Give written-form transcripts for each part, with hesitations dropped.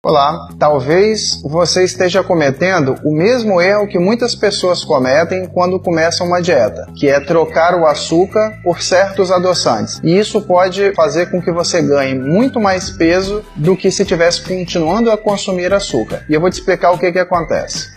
Olá, talvez você esteja cometendo o mesmo erro que muitas pessoas cometem quando começam uma dieta, que é trocar o açúcar por certos adoçantes. E isso pode fazer com que você ganhe muito mais peso do que se estivesse continuando a consumir açúcar. E eu vou te explicar o que acontece.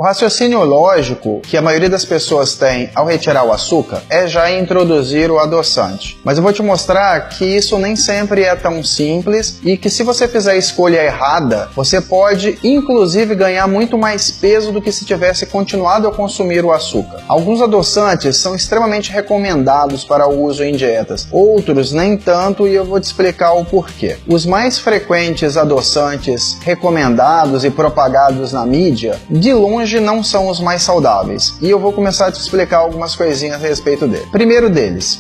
O raciocínio lógico que a maioria das pessoas tem ao retirar o açúcar é já introduzir o adoçante. Mas eu vou te mostrar que isso nem sempre é tão simples e que se você fizer a escolha errada, você pode inclusive ganhar muito mais peso do que se tivesse continuado a consumir o açúcar. Alguns adoçantes são extremamente recomendados para o uso em dietas, outros nem tanto, e eu vou te explicar o porquê. Os mais frequentes adoçantes recomendados e propagados na mídia, de longe não são os mais saudáveis, e eu vou começar a te explicar algumas coisinhas a respeito dele. Primeiro deles,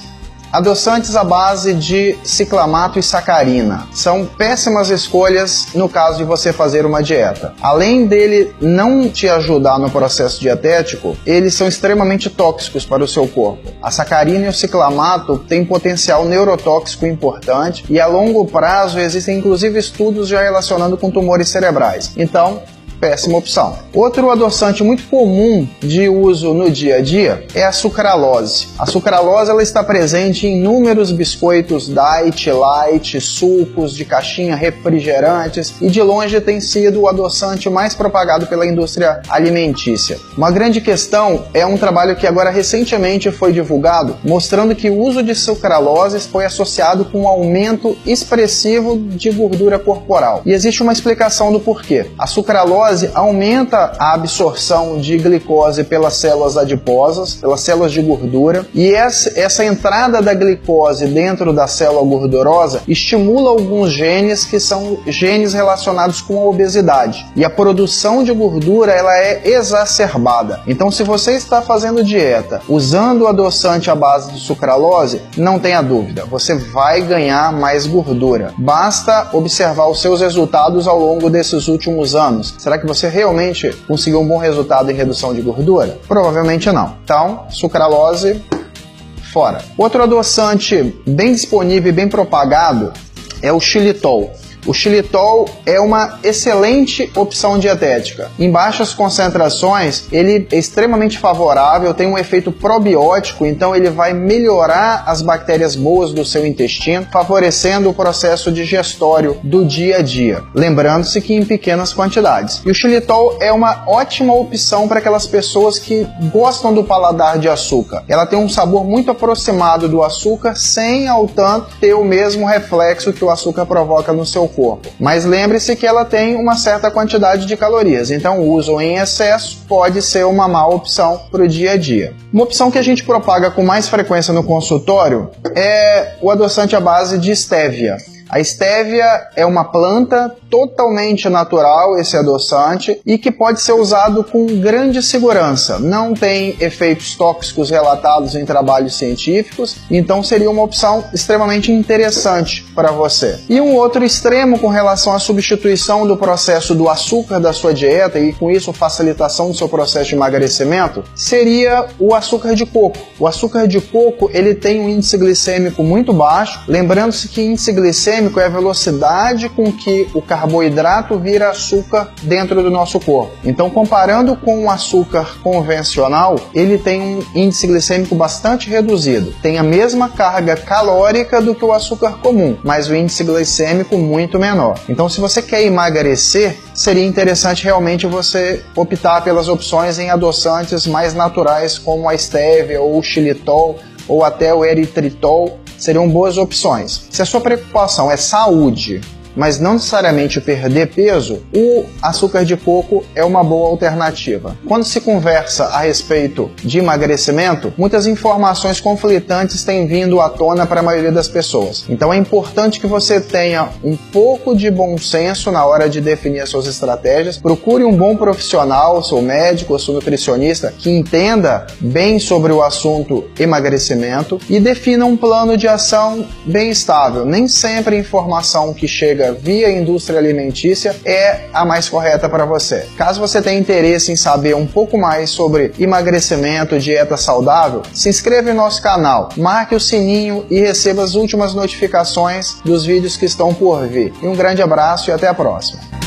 adoçantes à base de ciclamato e sacarina. São péssimas escolhas no caso de você fazer uma dieta. Além dele não te ajudar no processo dietético, eles são extremamente tóxicos para o seu corpo. A sacarina e o ciclamato têm potencial neurotóxico importante e a longo prazo existem inclusive estudos já relacionando com tumores cerebrais. Então, péssima opção. Outro adoçante muito comum de uso no dia a dia é a sucralose. A sucralose ela está presente em inúmeros biscoitos diet, light, sucos de caixinha, refrigerantes e de longe tem sido o adoçante mais propagado pela indústria alimentícia. Uma grande questão é um trabalho que agora recentemente foi divulgado mostrando que o uso de sucralose foi associado com um aumento expressivo de gordura corporal. E existe uma explicação do porquê. A sucralose aumenta a absorção de glicose pelas células adiposas, pelas células de gordura, e essa entrada da glicose dentro da célula gordurosa estimula alguns genes que são genes relacionados com a obesidade. E a produção de gordura ela é exacerbada. Então, se você está fazendo dieta usando o adoçante à base de sucralose, não tenha dúvida, você vai ganhar mais gordura. Basta observar os seus resultados ao longo desses últimos anos. Será que você realmente conseguiu um bom resultado em redução de gordura? Provavelmente não. Então, sucralose, fora. Outro adoçante bem disponível e bem propagado é o xilitol. O xilitol é uma excelente opção dietética. Em baixas concentrações, ele é extremamente favorável, tem um efeito probiótico, então ele vai melhorar as bactérias boas do seu intestino, favorecendo o processo digestório do dia a dia. Lembrando-se que em pequenas quantidades. E o xilitol é uma ótima opção para aquelas pessoas que gostam do paladar de açúcar. Ela tem um sabor muito aproximado do açúcar, sem, ao tanto, ter o mesmo reflexo que o açúcar provoca no seu corpo. Mas lembre-se que ela tem uma certa quantidade de calorias, então o uso em excesso pode ser uma má opção para o dia a dia. Uma opção que a gente propaga com mais frequência no consultório é o adoçante à base de estévia. A estévia é uma planta totalmente natural, esse adoçante, e que pode ser usado com grande segurança. Não tem efeitos tóxicos relatados em trabalhos científicos, então seria uma opção extremamente interessante para você. E um outro extremo com relação à substituição do processo do açúcar da sua dieta e com isso facilitação do seu processo de emagrecimento seria o açúcar de coco. O açúcar de coco ele tem um índice glicêmico muito baixo, lembrando-se que índice glicêmico é a velocidade com que o carboidrato vira açúcar dentro do nosso corpo. Então, comparando com o açúcar convencional, ele tem um índice glicêmico bastante reduzido. Tem a mesma carga calórica do que o açúcar comum, mas o índice glicêmico muito menor. Então, se você quer emagrecer, seria interessante realmente você optar pelas opções em adoçantes mais naturais, como a estévia ou o xilitol ou até o eritritol. Seriam boas opções. Se a sua preocupação é saúde, mas não necessariamente perder peso, o açúcar de coco é uma boa alternativa. Quando se conversa a respeito de emagrecimento, muitas informações conflitantes têm vindo à tona para a maioria das pessoas. Então é importante que você tenha um pouco de bom senso na hora de definir as suas estratégias. Procure um bom profissional, seu médico, seu nutricionista, que entenda bem sobre o assunto emagrecimento e defina um plano de ação bem estável. Nem sempre a informação que chega feita via indústria alimentícia é a mais correta para você. Caso você tenha interesse em saber um pouco mais sobre emagrecimento e dieta saudável, se inscreva em nosso canal, marque o sininho e receba as últimas notificações dos vídeos que estão por vir. E um grande abraço e até a próxima.